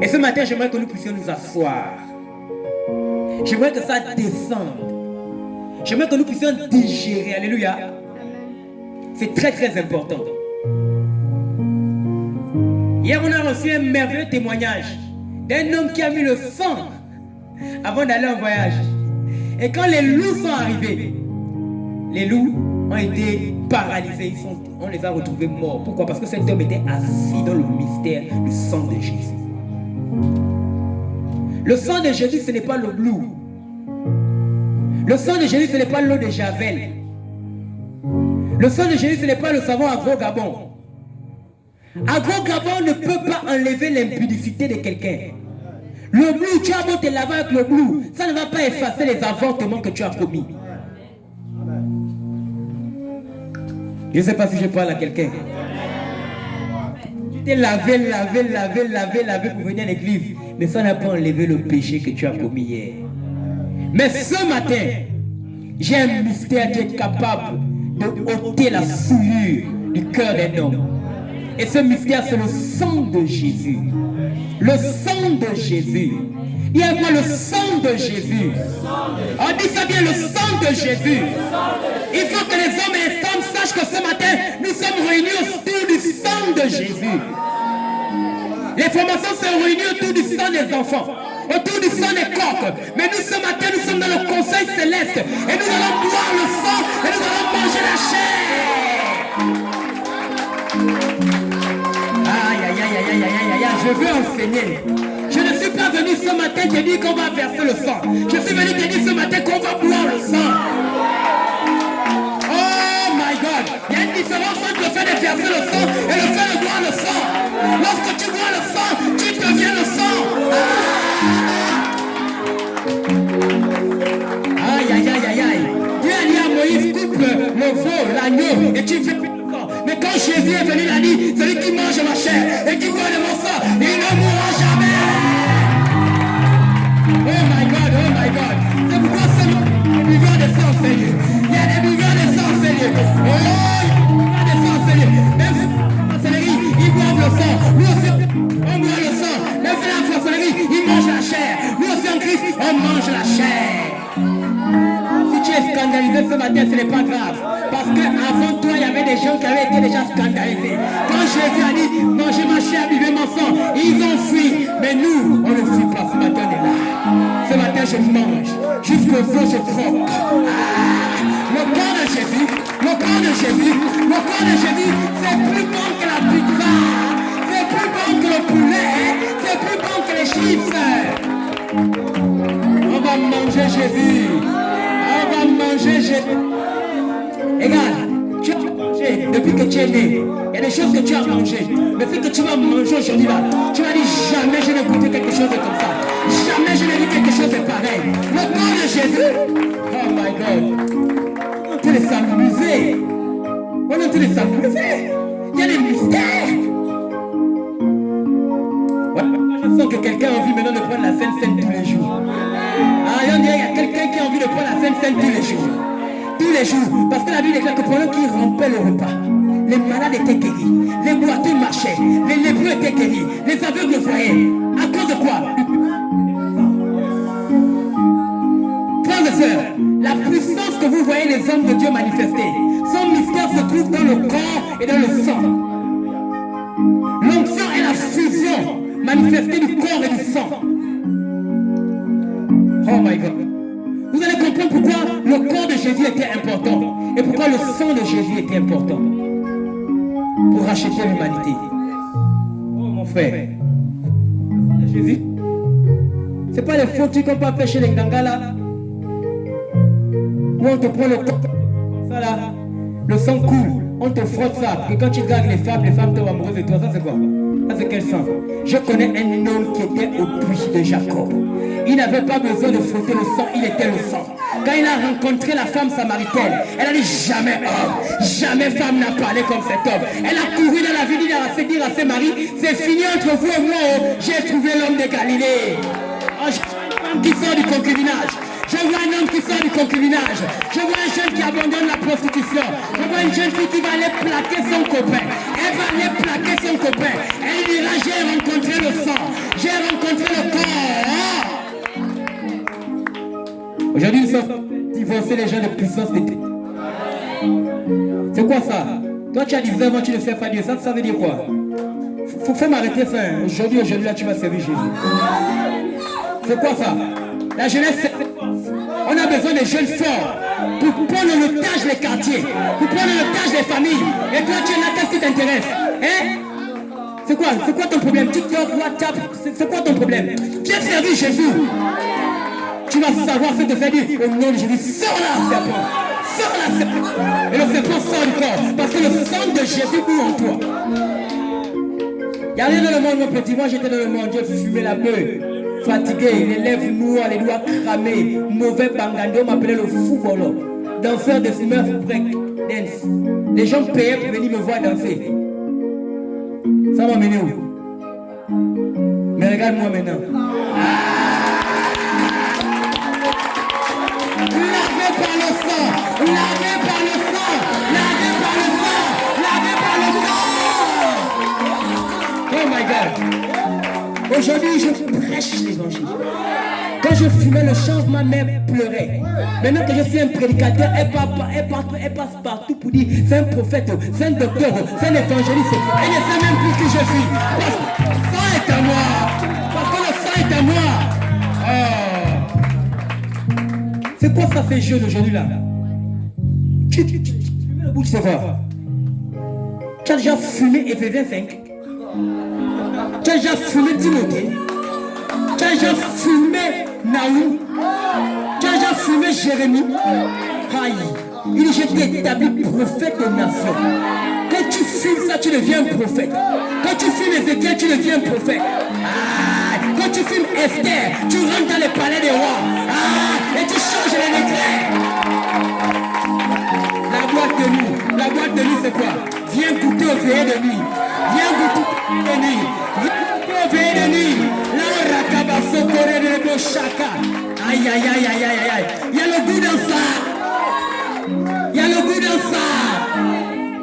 Et ce matin, j'aimerais que nous puissions nous asseoir. J'aimerais que ça descende. J'aimerais que nous puissions digérer. Alléluia. C'est très très important. Hier, on a reçu un merveilleux témoignage d'un homme qui a mis le sang avant d'aller en voyage. Et quand les loups sont arrivés, les loups ont été paralysés. On les a retrouvés morts. Pourquoi? Parce que cet homme était assis dans le mystère du sang de Jésus. Le sang de Jésus, ce n'est pas le loup. Le sang de Jésus, ce n'est pas l'eau de Javel. Le sang de Jésus, ce n'est pas le savon Agro-Gabon. Agro-Gabon ne peut pas enlever l'impudicité de quelqu'un. Le blou, tu as beau te laver avec le blou, ça ne va pas effacer les avortements que tu as commis. Je ne sais pas si je parle à quelqu'un. Tu t'es lavé pour venir à l'église, mais ça n'a pas enlevé le péché que tu as commis hier. Mais ce matin, j'ai un mystère qui est capable de ôter la souillure du cœur d'un homme. Et ce mystère, c'est le sang de Jésus. Le sang de Jésus. Il y a quoi? Le sang de Jésus. On dit ça bien, le sang de Jésus. Il faut que les hommes et les femmes sachent que ce matin, nous sommes réunis autour du sang de Jésus. Les formations sont réunies autour du sang des enfants, autour du sang des coqs. Mais nous, ce matin, nous sommes dans le conseil céleste. Et nous allons boire le sang et nous allons manger la chair. Je veux enseigner. Je ne suis pas venu ce matin te dire qu'on va verser le sang. Je suis venu te dire ce matin qu'on va boire le sang. Oh my God. Il y a une différence entre le fait de verser le sang et le fait de boire le sang. Lorsque tu bois le sang, tu deviens le sang. Aïe. Dieu a dit à Moïse, coupe le veau, l'agneau, et tu fais plus le sang. Mais quand Jésus est venu, il a dit, celui qui mange ma chair et qui boit de mon sang, il ne mourra jamais. Oh my God. C'est pourquoi c'est des buveurs de sang, Seigneur. Il y a des buveurs de sang, Seigneur. Oh, il y a des sang, Seigneur. Même si la sorcellerie, ils boivent le sang. Nous aussi, on boit le sang. Même si la sorcellerie, ils mangent la chair. Nous aussi en Christ, on mange la chair. Si tu es scandalisé ce matin, ce n'est pas grave. Parce qu'avant toi, il y avait des gens qui avaient été déjà scandalisés. Quand Jésus a dit, mangez ma chair, buvez mon sang, ils ont fui. Mais nous, on ne fuit pas. Ce matin, on est là. Ce matin, je mange. Jusqu'au fond, je croque. Le corps de Jésus, c'est plus bon que la pizza. C'est plus bon que le poulet. C'est plus bon que les chips. On va manger Jésus. Regarde, tu as mangé depuis que tu es né. Il y a des choses que tu as mangées. Mais ce que tu vas manger aujourd'hui là, tu vas dire jamais je n'ai goûté quelque chose de comme ça. Jamais je n'ai vu quelque chose de pareil. Le corps de Jésus. Oh my God. On peut les s'amuser. Il y a des mystères. Ouais, je sens que quelqu'un a envie maintenant de prendre la Sainte Seine tous les jours. On dirait qu'il y a quelqu'un qui a envie de prendre la Sainte Seine tous les jours. Tous les jours. Parce que la Bible déclare que pendant qu'ils rompaient le repas, les malades étaient guéris, les boiteux marchaient, les lépreux étaient guéris, les aveugles voyaient. À cause de quoi? Frères et sœurs, la puissance que vous voyez les hommes de Dieu manifester, son mystère se trouve dans le corps et dans le sang. L'onction est la fusion manifestée du corps et du sang. Oh my God. Vous allez comprendre pourquoi le corps de Jésus était important et pourquoi le sang de Jésus était important pour racheter l'humanité. Oh mon frère, Jésus, c'est pas les faux trucs qu'on peut faire chez les Nganga là, où on te prend le corps comme ça là, le sang coule, on te frotte ça, et quand tu dragues les femmes tombent amoureuses de toi. Ça c'est quoi? Ça c'est quel sang? Je connais un homme qui était au puits de Jacob. Il n'avait pas besoin de frotter le sang, il était le sang. Quand il a rencontré la femme samaritaine, elle a dit jamais homme, jamais femme n'a parlé comme cet homme. Elle a couru dans la ville, il a fait dire à ses maris, c'est fini entre vous et moi, oh, j'ai trouvé l'homme de Galilée. Oh, je vois une femme qui sort du concubinage. Je vois un homme qui sort du concubinage. Je vois un jeune qui abandonne la prostitution. Je vois une jeune fille qui va aller plaquer son copain. Elle va aller plaquer son copain. Elle dira, j'ai rencontré le sang. J'ai rencontré Aujourd'hui, nous sommes divorcés les gens de puissance d'été. C'est quoi ça? Toi, tu as 19 ans, tu ne sais pas Dieu. Ça veut dire quoi? Faut m'arrêter ça. Hein. Aujourd'hui, là, tu vas servir Jésus. C'est quoi ça? La jeunesse, on a besoin de jeunes forts pour prendre en otage les quartiers, pour prendre en otage les familles. Et toi, tu es là, qu'est-ce qui t'intéresse? Hein? C'est quoi ton problème? TikTok, WhatsApp, c'est quoi ton problème? Viens servir Jésus. Tu vas savoir ce que te fait dire. Au nom de Jésus, sors là, serpent. Sors là, serpent. Et le serpent sort du corps. Parce que le sang de Jésus coule en toi. Il n'y a rien dans le monde, mon petit. Moi, j'étais dans le monde. Dieu fumait la beuh. Fatigué, les lèvres noires, les doigts cramés. Mauvais bangando, on m'appelait le footballeur. Danseur de fumeur break dance. Les gens payaient pour venir me voir danser. Ça m'a mené où? Mais regarde-moi maintenant. Lavé par le sang, lavé par le sang, lavé par le sang, lavé par le sang. Oh my God. Aujourd'hui, je prêche l'évangile. Quand je fumais le chanvre, ma mère pleurait. Maintenant que je suis un prédicateur, elle passe partout pour dire c'est un prophète, c'est un docteur, c'est un évangéliste. Elle ne sait même plus qui je suis. Parce que le sang est à moi. Parce que le sang est à moi. Oh. C'est quoi ça fait jeune aujourd'hui là? Tu mets la bouche, c'est quoi? Tu as déjà fumé FV25? Tu as déjà fumé Timothée? Tu as déjà fumé Naoum? Tu as déjà fumé Jérémie? Aïe, il dit je t'ai établi prophète des nations. Quand tu fumes ça, tu deviens un prophète. Quand tu fumes Ézéchiel, tu deviens un prophète. Ah, quand tu fumes Esther, tu rentres dans les palais des rois. Ah, et tu changes les décrets. La boîte de nuit, c'est quoi? Viens goûter au veillées de nuit. Viens goûter au veillées de nuit. Viens goûter au veillées de nuit. Là, on rakaba socoré de nos chaka. Aïe, aïe, aïe, aïe, aïe, aïe. Il y a le goût dans ça. Il y a le goût dans ça.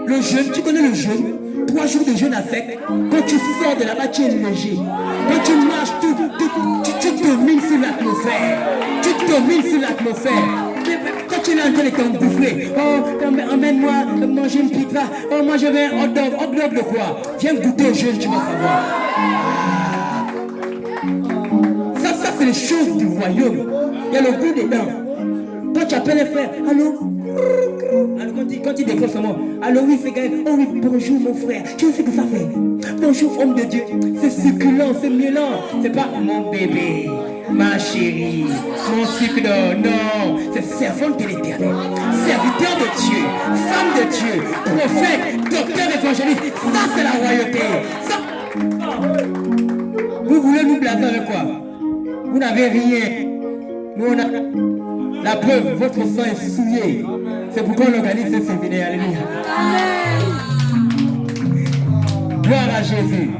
Le jeûne, tu connais le jeûne? 3 jours de jeûne à sec. Quand tu sors de là-bas, tu es léger. Quand tu marches, tu domines sur l'atmosphère. Tu domines sur l'atmosphère. Quand tu es en train de t'engouffrer, oh, emmène-moi manger une pizza. Oh, moi je veux un hot dog. Hot dog de quoi? Viens goûter au jeûne, tu vas savoir. Ça c'est les choses du royaume. Il y a le goût dedans. Quand tu appelles les frères, allô? Alors quand il décroche ce mot, allô oui c'est Gaël, oh oui bonjour mon frère, tu sais ce que ça fait? Bonjour homme de Dieu, c'est succulent, c'est mêlant, c'est pas mon bébé, ma chérie, mon sucre non, c'est servante de l'Éternel, serviteur de Dieu, femme de Dieu, prophète, docteur évangéliste, ça c'est la royauté, ça. Vous voulez nous blaser avec quoi? Vous n'avez rien, nous on a... La preuve, votre sang est souillé. C'est pourquoi on organise ce séminaire. Alléluia. Gloire à Jésus.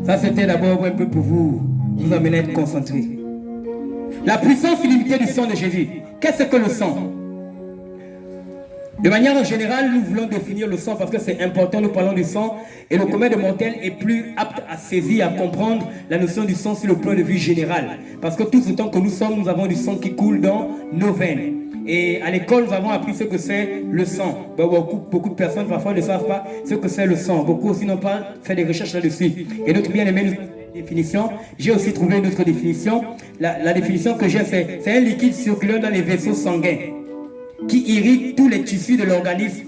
Ça, c'était d'abord un peu pour vous amener à être concentrés. La puissance illimitée du sang de Jésus. Qu'est-ce que le sang? De manière générale, nous voulons définir le sang parce que c'est important, nous parlons du sang et le commun des mortels est plus apte à saisir, à comprendre la notion du sang sur le plan de vue général. Parce que tout ce temps que nous sommes, nous avons du sang qui coule dans nos veines. Et à l'école, nous avons appris ce que c'est le sang. Beaucoup de personnes parfois ne savent pas ce que c'est le sang. Beaucoup aussi n'ont pas fait des recherches là-dessus. Et notre bien-aimé définition, j'ai aussi trouvé une autre définition. La définition que j'ai, c'est un liquide circulant dans les vaisseaux sanguins qui irrite tous les tissus de l'organisme,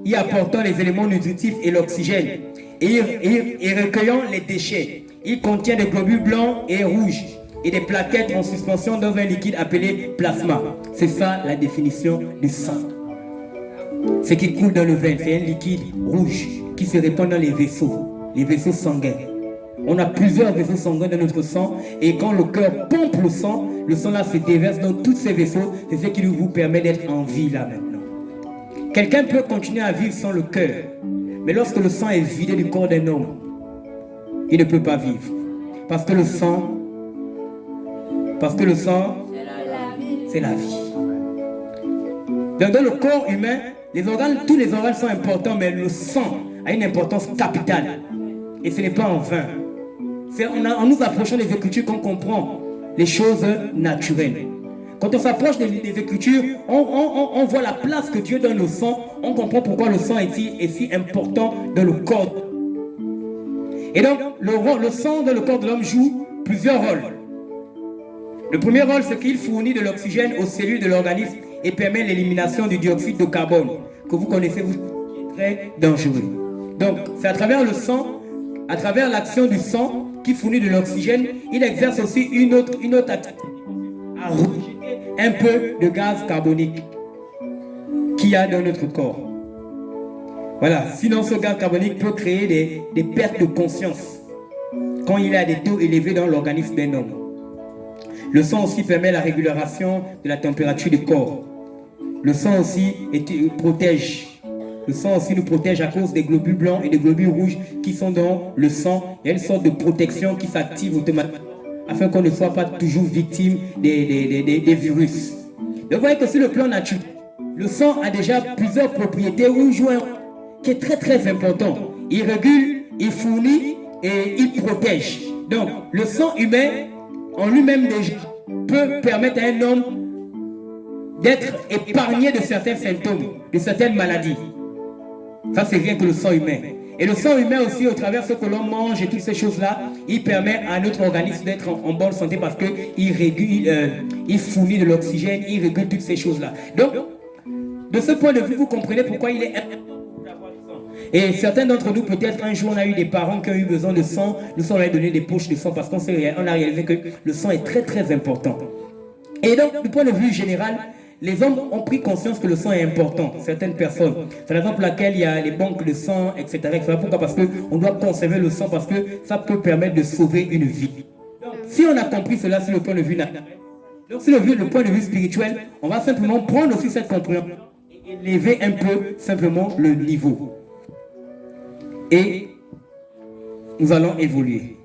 y apportant les éléments nutritifs et l'oxygène, et recueillant les déchets. Il contient des globules blancs et rouges et des plaquettes en suspension dans un liquide appelé plasma. C'est ça la définition du sang. Ce qui coule dans le veine, c'est un liquide rouge qui se répand dans les vaisseaux sanguins. On a plusieurs vaisseaux sanguins dans notre sang et quand le cœur pompe le sang là se déverse dans tous ces vaisseaux. C'est ce qui vous permet d'être en vie là maintenant. Quelqu'un peut continuer à vivre sans le cœur, mais lorsque le sang est vidé du corps d'un homme, il ne peut pas vivre. Parce que le sang, c'est la vie. Dans le corps humain, tous les organes sont importants, mais le sang a une importance capitale. Et ce n'est pas en vain. C'est en nous approchant des Écritures qu'on comprend les choses naturelles. Quand on s'approche des Écritures, on voit la place que Dieu donne au sang. On comprend pourquoi le sang est si important dans le corps. Et donc, le sang dans le corps de l'homme joue plusieurs rôles. Le premier rôle, c'est qu'il fournit de l'oxygène aux cellules de l'organisme et permet l'élimination du dioxyde de carbone, que vous connaissez, qui est très dangereux. Donc, c'est à travers le sang, à travers l'action du sang qui fournit de l'oxygène, il exerce aussi une autre activité à rejeter un peu de gaz carbonique qu'il y a dans notre corps. Voilà, sinon ce gaz carbonique peut créer des pertes de conscience quand il y a des taux élevés dans l'organisme d'un homme. Le sang aussi permet la régulation de la température du corps. Le sang aussi protège. Le sang aussi nous protège à cause des globules blancs et des globules rouges qui sont dans le sang. Il y a une sorte de protection qui s'active automatiquement afin qu'on ne soit pas toujours victime des virus. Donc vous voyez que sur le plan naturel, le sang a déjà plusieurs propriétés ou joue un rôle qui est très très important. Il régule, il fournit et il protège. Donc le sang humain en lui-même déjà peut permettre à un homme d'être épargné de certains symptômes, de certaines maladies. Ça, c'est rien que le sang humain. Et le sang humain aussi, au travers de ce que l'on mange et toutes ces choses-là, il permet à notre organisme d'être en bonne santé parce qu'il régule, il fournit de l'oxygène, il régule toutes ces choses-là. Donc, de ce point de vue, vous comprenez pourquoi il est important d'avoir du sang. Et certains d'entre nous, peut-être un jour, on a eu des parents qui ont eu besoin de sang, nous sommes allés donner des poches de sang parce qu'on a réalisé que le sang est très très important. Et donc, du point de vue général, les hommes ont pris conscience que le sang est important. Certaines personnes. C'est la raison pour laquelle il y a les banques de sang, etc. Pourquoi? Parce qu'on doit conserver le sang parce que ça peut permettre de sauver une vie. Donc, si on a compris cela sur le point de vue naturel, donc sur le point de vue spirituel, on va simplement prendre aussi cette compréhension et élever un peu simplement le niveau. Et nous allons évoluer.